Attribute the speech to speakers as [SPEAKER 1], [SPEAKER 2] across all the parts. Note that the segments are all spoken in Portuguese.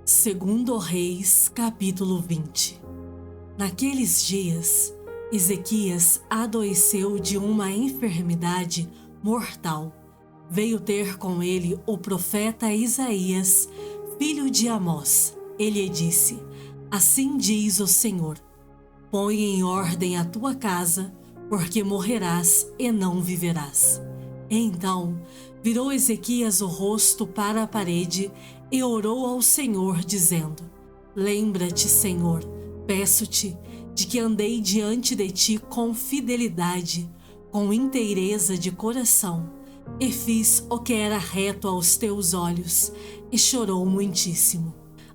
[SPEAKER 1] Segundo Reis, capítulo 20. Naqueles dias, Ezequias adoeceu de uma enfermidade mortal. Veio ter com ele o profeta Isaías, filho de Amós. Ele disse: Assim diz o Senhor: Põe em ordem a tua casa, porque morrerás e não viverás. Então virou Ezequias o rosto para a parede e orou ao Senhor, dizendo: Lembra-te, Senhor, peço-te, de que andei diante de ti com fidelidade, com inteireza de coração, e fiz o que era reto aos teus olhos, e chorou muitíssimo.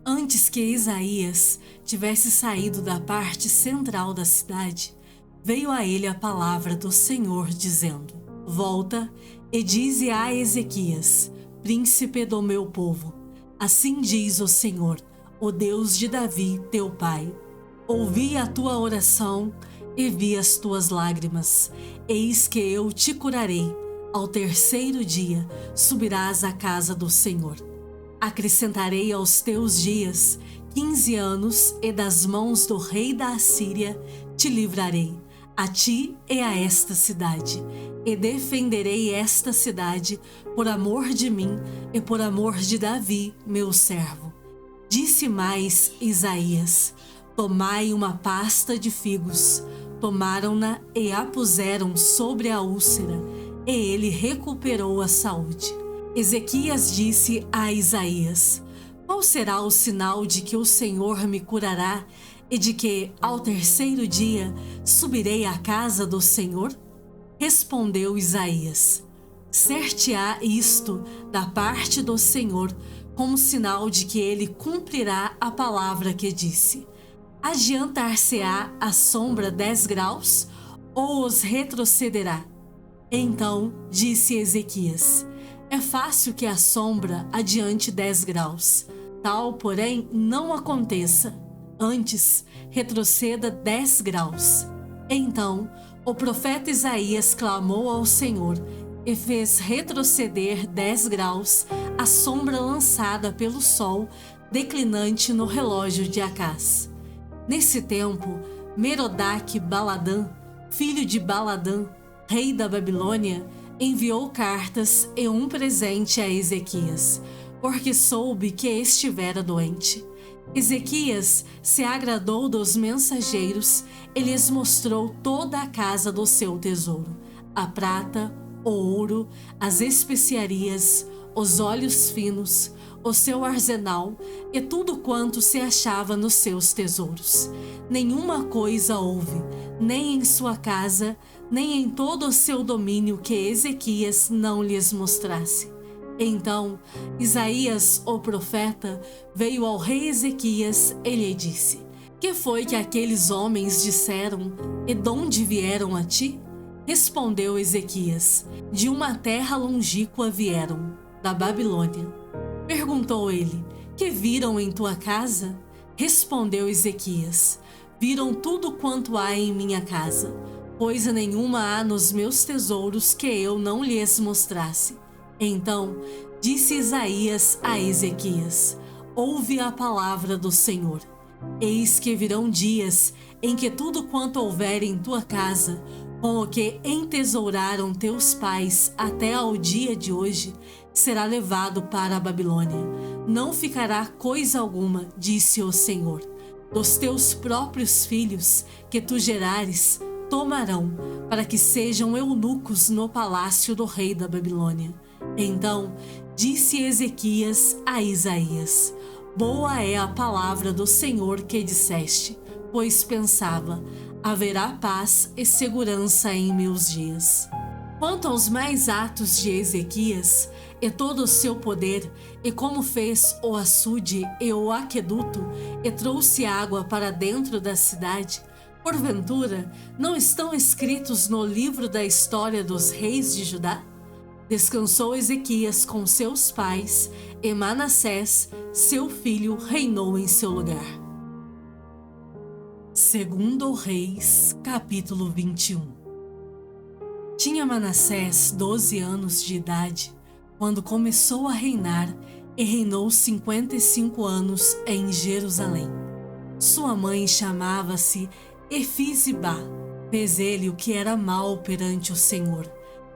[SPEAKER 1] Antes que Isaías tivesse saído da parte central da cidade, veio a ele a palavra do Senhor, dizendo: Volta e dize a Ezequias, príncipe do meu povo: Assim diz o Senhor, o Deus de Davi, teu pai: Ouvi a tua oração e vi as tuas lágrimas. Eis que eu te curarei. Ao terceiro dia subirás à casa do Senhor. Acrescentarei aos teus dias 15 anos, e das mãos do rei da Assíria te livrarei, a ti e a esta cidade, e defenderei esta cidade por amor de mim e por amor de Davi, meu servo. Disse mais Isaías: Tomai uma pasta de figos. Tomaram-na e a puseram sobre a úlcera, e ele recuperou a saúde. Ezequias disse a Isaías: Qual será o sinal de que o Senhor me curará e de que, ao terceiro dia, subirei à casa do Senhor? Respondeu Isaías: Ser-te-á isto da parte do Senhor, como sinal de que ele cumprirá a palavra que disse. Adiantar-se-á a sombra 10 graus, ou os retrocederá? Então disse Ezequias: É fácil que a sombra adiante 10 graus. Tal, porém, não aconteça. Antes, retroceda 10 graus. Então, o profeta Isaías clamou ao Senhor e fez retroceder 10 graus a sombra lançada pelo sol declinante no relógio de Acás. Nesse tempo, Merodach-Baladã, filho de Baladã, rei da Babilônia, enviou cartas e um presente a Ezequias, porque soube que estivera doente. Ezequias se agradou dos mensageiros e lhes mostrou toda a casa do seu tesouro: a prata, o ouro, as especiarias, os óleos finos, o seu arsenal e tudo quanto se achava nos seus tesouros. Nenhuma coisa houve, nem em sua casa, nem em todo o seu domínio, que Ezequias não lhes mostrasse. Então Isaías, o profeta, veio ao rei Ezequias e lhe disse: Que foi que aqueles homens disseram, e donde vieram a ti? Respondeu Ezequias: De uma terra longínqua vieram, da Babilônia. Perguntou ele: Que viram em tua casa? Respondeu Ezequias: Viram tudo quanto há em minha casa. Coisa nenhuma há nos meus tesouros que eu não lhes mostrasse. Então disse Isaías a Ezequias: Ouve a palavra do Senhor. Eis que virão dias em que tudo quanto houver em tua casa, com o que entesouraram teus pais até ao dia de hoje, será levado para a Babilônia. Não ficará coisa alguma, disse o Senhor. Dos teus próprios filhos que tu gerares, tomarão, para que sejam eunucos no palácio do rei da Babilônia. Então disse Ezequias a Isaías: Boa é a palavra do Senhor que disseste, pois pensava: haverá paz e segurança em meus dias. Quanto aos mais atos de Ezequias, e todo o seu poder, e como fez o açude e o aqueduto, e trouxe água para dentro da cidade, porventura não estão escritos no livro da história dos reis de Judá? Descansou Ezequias com seus pais, e Manassés, seu filho, reinou em seu lugar. Segundo Reis, capítulo 21. Tinha Manassés 12 anos de idade quando começou a reinar, e reinou 55 anos em Jerusalém. Sua mãe chamava-se Efizibá. Fez ele o que era mal perante o Senhor,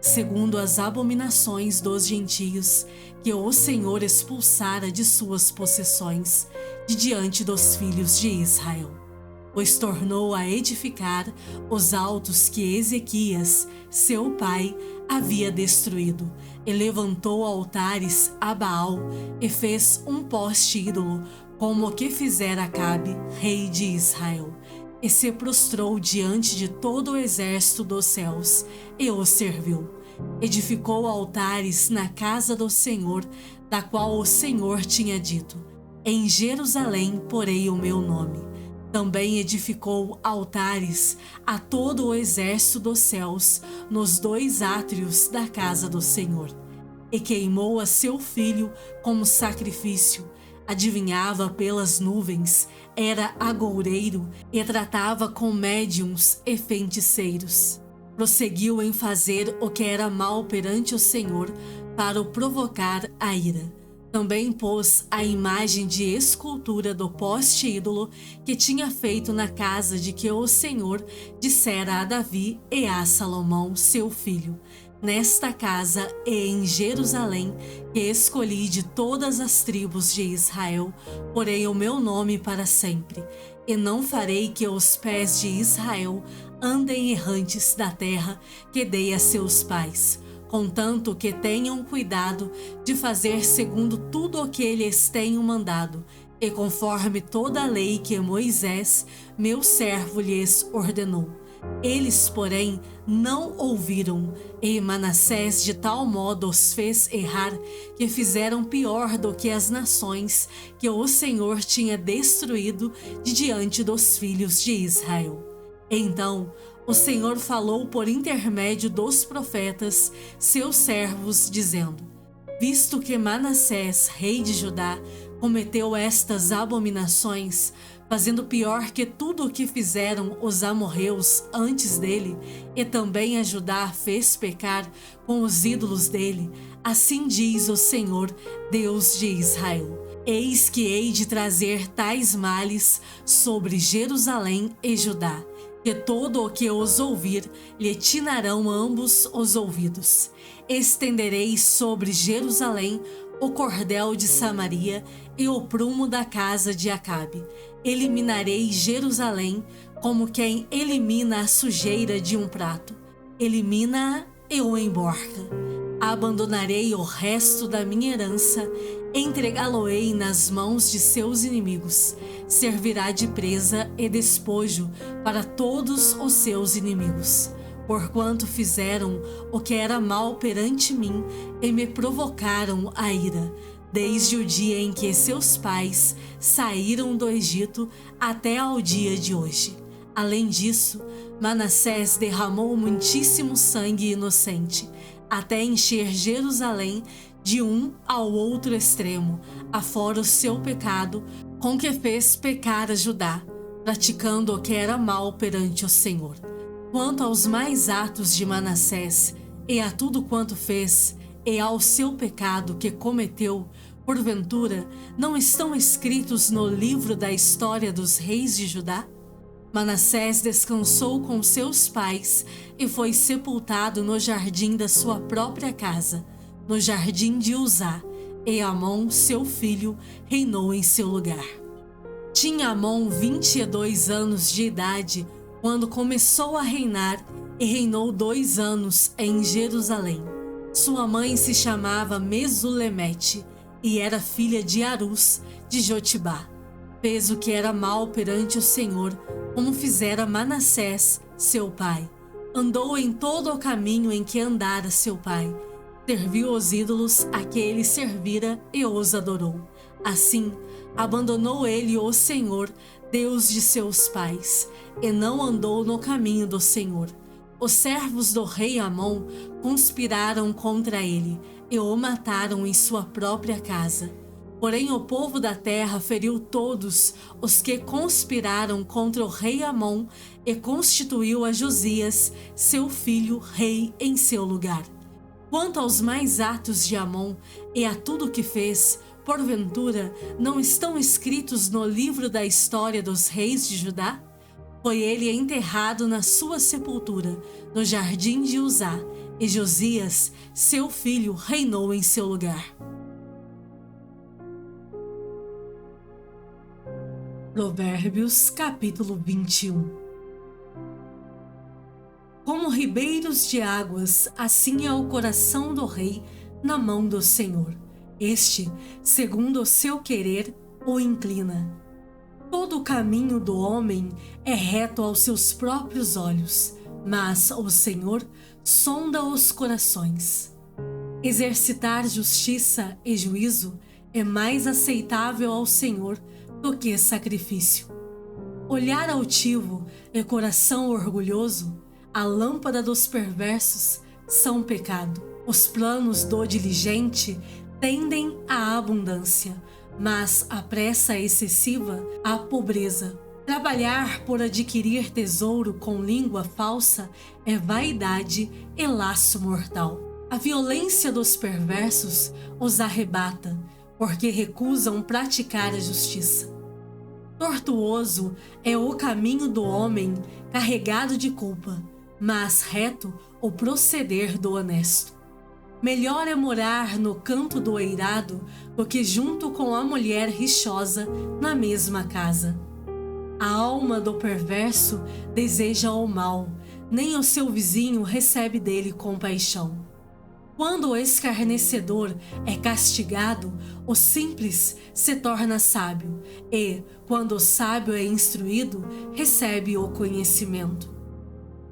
[SPEAKER 1] segundo as abominações dos gentios, que o Senhor expulsara de suas possessões, de diante dos filhos de Israel. Pois tornou a edificar os altos que Ezequias, seu pai, havia destruído, e levantou altares a Baal, e fez um poste ídolo, como o que fizera Acabe, rei de Israel, e se prostrou diante de todo o exército dos céus, e o serviu. Edificou altares na casa do Senhor, da qual o Senhor tinha dito: em Jerusalém porei o meu nome. Também edificou altares a todo o exército dos céus nos 2 átrios da casa do Senhor. E queimou a seu filho como sacrifício. Adivinhava pelas nuvens, era agoureiro e tratava com médiuns e feiticeiros. Prosseguiu em fazer o que era mal perante o Senhor, para o provocar a ira. Também pôs a imagem de escultura do poste ídolo que tinha feito na casa de que o Senhor dissera a Davi e a Salomão, seu filho: nesta casa e em Jerusalém, que escolhi de todas as tribos de Israel, porei o meu nome para sempre, e não farei que os pés de Israel andem errantes da terra que dei a seus pais, contanto que tenham cuidado de fazer segundo tudo o que lhes tenho mandado, e conforme toda a lei que Moisés, meu servo, lhes ordenou. Eles, porém, não ouviram, e Manassés de tal modo os fez errar, que fizeram pior do que as nações que o Senhor tinha destruído de diante dos filhos de Israel. Então o Senhor falou por intermédio dos profetas, seus servos, dizendo: visto que Manassés, rei de Judá, cometeu estas abominações, fazendo pior que tudo o que fizeram os amorreus antes dele, e também a Judá fez pecar com os ídolos dele, assim diz o Senhor, Deus de Israel: eis que hei de trazer tais males sobre Jerusalém e Judá, que todo o que os ouvir lhe tinarão ambos os ouvidos. Estenderei sobre Jerusalém o cordel de Samaria e o prumo da casa de Acabe. Eliminarei Jerusalém como quem elimina a sujeira de um prato. Elimina-a e o emborca. Abandonarei o resto da minha herança, entregá-lo-ei nas mãos de seus inimigos. Servirá de presa e despojo para todos os seus inimigos. Porquanto fizeram o que era mal perante mim e me provocaram a ira, desde o dia em que seus pais saíram do Egito até ao dia de hoje. Além disso, Manassés derramou muitíssimo sangue inocente, até encher Jerusalém de um ao outro extremo, afora o seu pecado, com que fez pecar a Judá, praticando o que era mal perante o Senhor. Quanto aos mais atos de Manassés, e a tudo quanto fez, e ao seu pecado que cometeu, porventura, não estão escritos no livro da história dos reis de Judá? Manassés descansou com seus pais e foi sepultado no jardim da sua própria casa, no jardim de Uzá, e Amon, seu filho, reinou em seu lugar. Tinha Amon 22 anos de idade quando começou a reinar, e reinou 2 anos em Jerusalém. Sua mãe se chamava Mesulemete e era filha de Arus de Jotibá. Fez o que era mal perante o Senhor, como fizera Manassés, seu pai. Andou em todo o caminho em que andara seu pai. Serviu os ídolos a que ele servira e os adorou. Assim, abandonou ele o Senhor, Deus de seus pais, e não andou no caminho do Senhor. Os servos do rei Amon conspiraram contra ele e o mataram em sua própria casa. Porém o povo da terra feriu todos os que conspiraram contra o rei Amon e constituiu a Josias, seu filho, rei em seu lugar. Quanto aos mais atos de Amon e a tudo o que fez, porventura, não estão escritos no livro da história dos reis de Judá? Foi ele enterrado na sua sepultura, no jardim de Uzá, e Josias, seu filho, reinou em seu lugar. Provérbios capítulo 21. Como ribeiros de águas, assim é o coração do rei na mão do Senhor. Este, segundo o seu querer, o inclina. Todo o caminho do homem é reto aos seus próprios olhos, mas o Senhor sonda os corações. Exercitar justiça e juízo é mais aceitável ao Senhor do que sacrifício. Olhar altivo e coração orgulhoso, a lâmpada dos perversos, são pecado. Os planos do diligente tendem à abundância, mas a pressa excessiva à pobreza. Trabalhar por adquirir tesouro com língua falsa é vaidade e laço mortal. A violência dos perversos os arrebata, porque recusam praticar a justiça. Tortuoso é o caminho do homem carregado de culpa, mas reto o proceder do honesto. Melhor é morar no canto do eirado do que junto com a mulher rixosa na mesma casa. A alma do perverso deseja o mal, nem o seu vizinho recebe dele compaixão. Quando o escarnecedor é castigado, o simples se torna sábio, e, quando o sábio é instruído, recebe o conhecimento.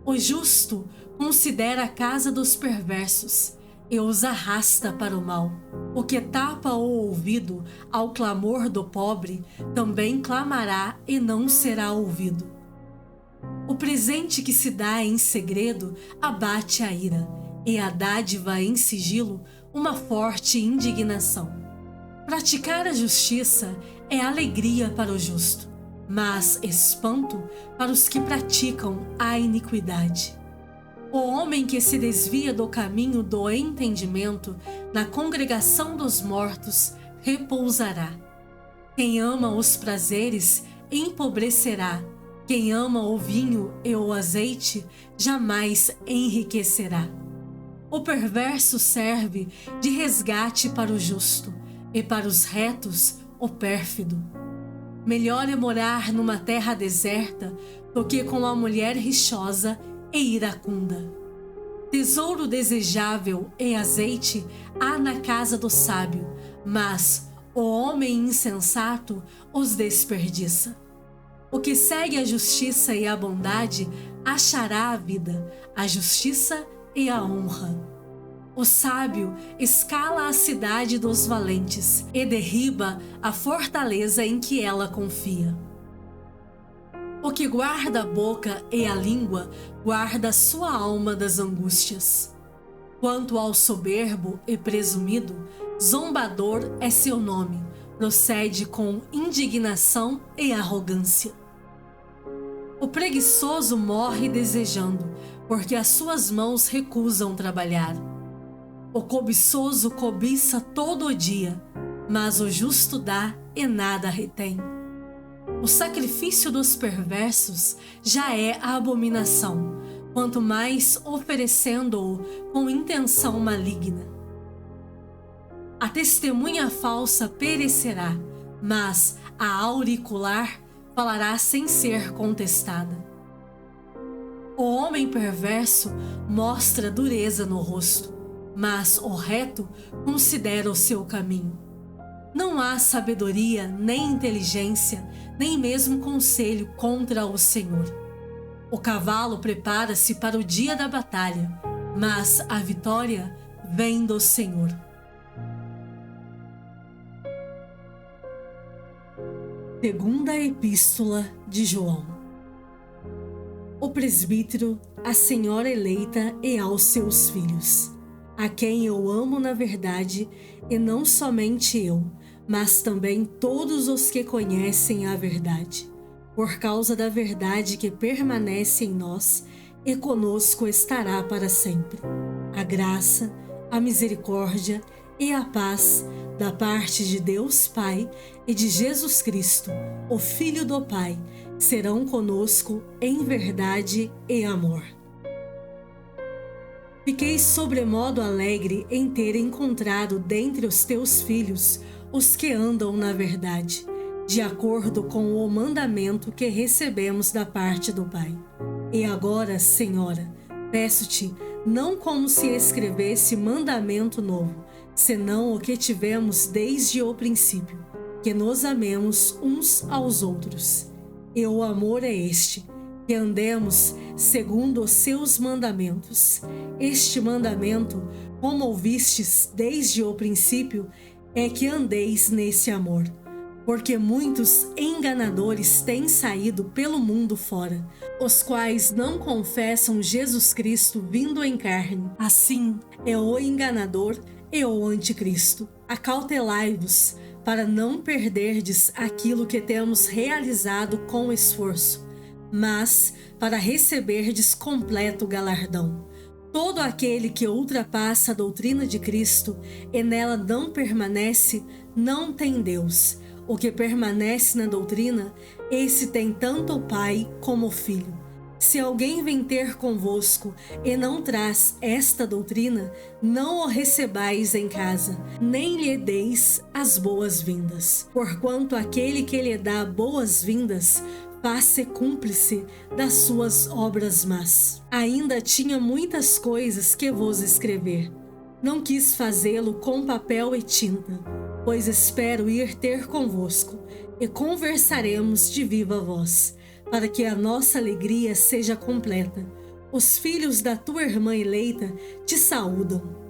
[SPEAKER 1] O justo considera a casa dos perversos e os arrasta para o mal. O que tapa o ouvido ao clamor do pobre também clamará e não será ouvido. O presente que se dá em segredo abate a ira, e a dádiva em sigilo uma forte indignação. Praticar a justiça é alegria para o justo, mas espanto para os que praticam a iniquidade. O homem que se desvia do caminho do entendimento na congregação dos mortos repousará. Quem ama os prazeres empobrecerá. Quem ama o vinho e o azeite jamais enriquecerá. O perverso serve de resgate para o justo, e para os retos o pérfido. Melhor é morar numa terra deserta do que com a mulher rixosa e iracunda. Tesouro desejável e azeite há na casa do sábio, mas o homem insensato os desperdiça. O que segue a justiça e a bondade achará a vida, a justiça e a honra. O sábio escala a cidade dos valentes e derriba a fortaleza em que ela confia. O que guarda a boca e a língua guarda a sua alma das angústias. Quanto ao soberbo e presumido, zombador é seu nome, procede com indignação e arrogância. O preguiçoso morre desejando, porque as suas mãos recusam trabalhar. O cobiçoso cobiça todo o dia, mas o justo dá e nada retém. O sacrifício dos perversos já é a abominação, quanto mais oferecendo-o com intenção maligna. A testemunha falsa perecerá, mas a auricular falará sem ser contestada. O homem perverso mostra dureza no rosto, mas o reto considera o seu caminho. Não há sabedoria, nem inteligência, nem mesmo conselho contra o Senhor. O cavalo prepara-se para o dia da batalha, mas a vitória vem do Senhor. Segunda Epístola de João. O presbítero, a senhora eleita e aos seus filhos, a quem eu amo na verdade, e não somente eu, mas também todos os que conhecem a verdade, por causa da verdade que permanece em nós e conosco estará para sempre. A graça, a misericórdia e a paz da parte de Deus Pai e de Jesus Cristo, o Filho do Pai, serão conosco em verdade e amor. Fiquei sobremodo alegre em ter encontrado dentre os teus filhos os que andam na verdade, de acordo com o mandamento que recebemos da parte do Pai. E agora, Senhora, peço-te, não como se escrevesse mandamento novo, senão o que tivemos desde o princípio, que nos amemos uns aos outros. E o amor é este, que andemos segundo os seus mandamentos. Este mandamento, como ouvistes desde o princípio, é que andeis nesse amor. Porque muitos enganadores têm saído pelo mundo fora, os quais não confessam Jesus Cristo vindo em carne. Assim é o enganador e o anticristo. Acautelai-vos, para não perderdes aquilo que temos realizado com esforço, mas para receberdes completo galardão. Todo aquele que ultrapassa a doutrina de Cristo e nela não permanece, não tem Deus. O que permanece na doutrina, esse tem tanto o Pai como o Filho. Se alguém vem ter convosco e não traz esta doutrina, não o recebais em casa, nem lhe deis as boas-vindas. Porquanto aquele que lhe dá boas-vindas, faz-se cúmplice das suas obras más. Ainda tinha muitas coisas que vos escrever. Não quis fazê-lo com papel e tinta, pois espero ir ter convosco, e conversaremos de viva voz, para que a nossa alegria seja completa. Os filhos da tua irmã eleita te saúdam.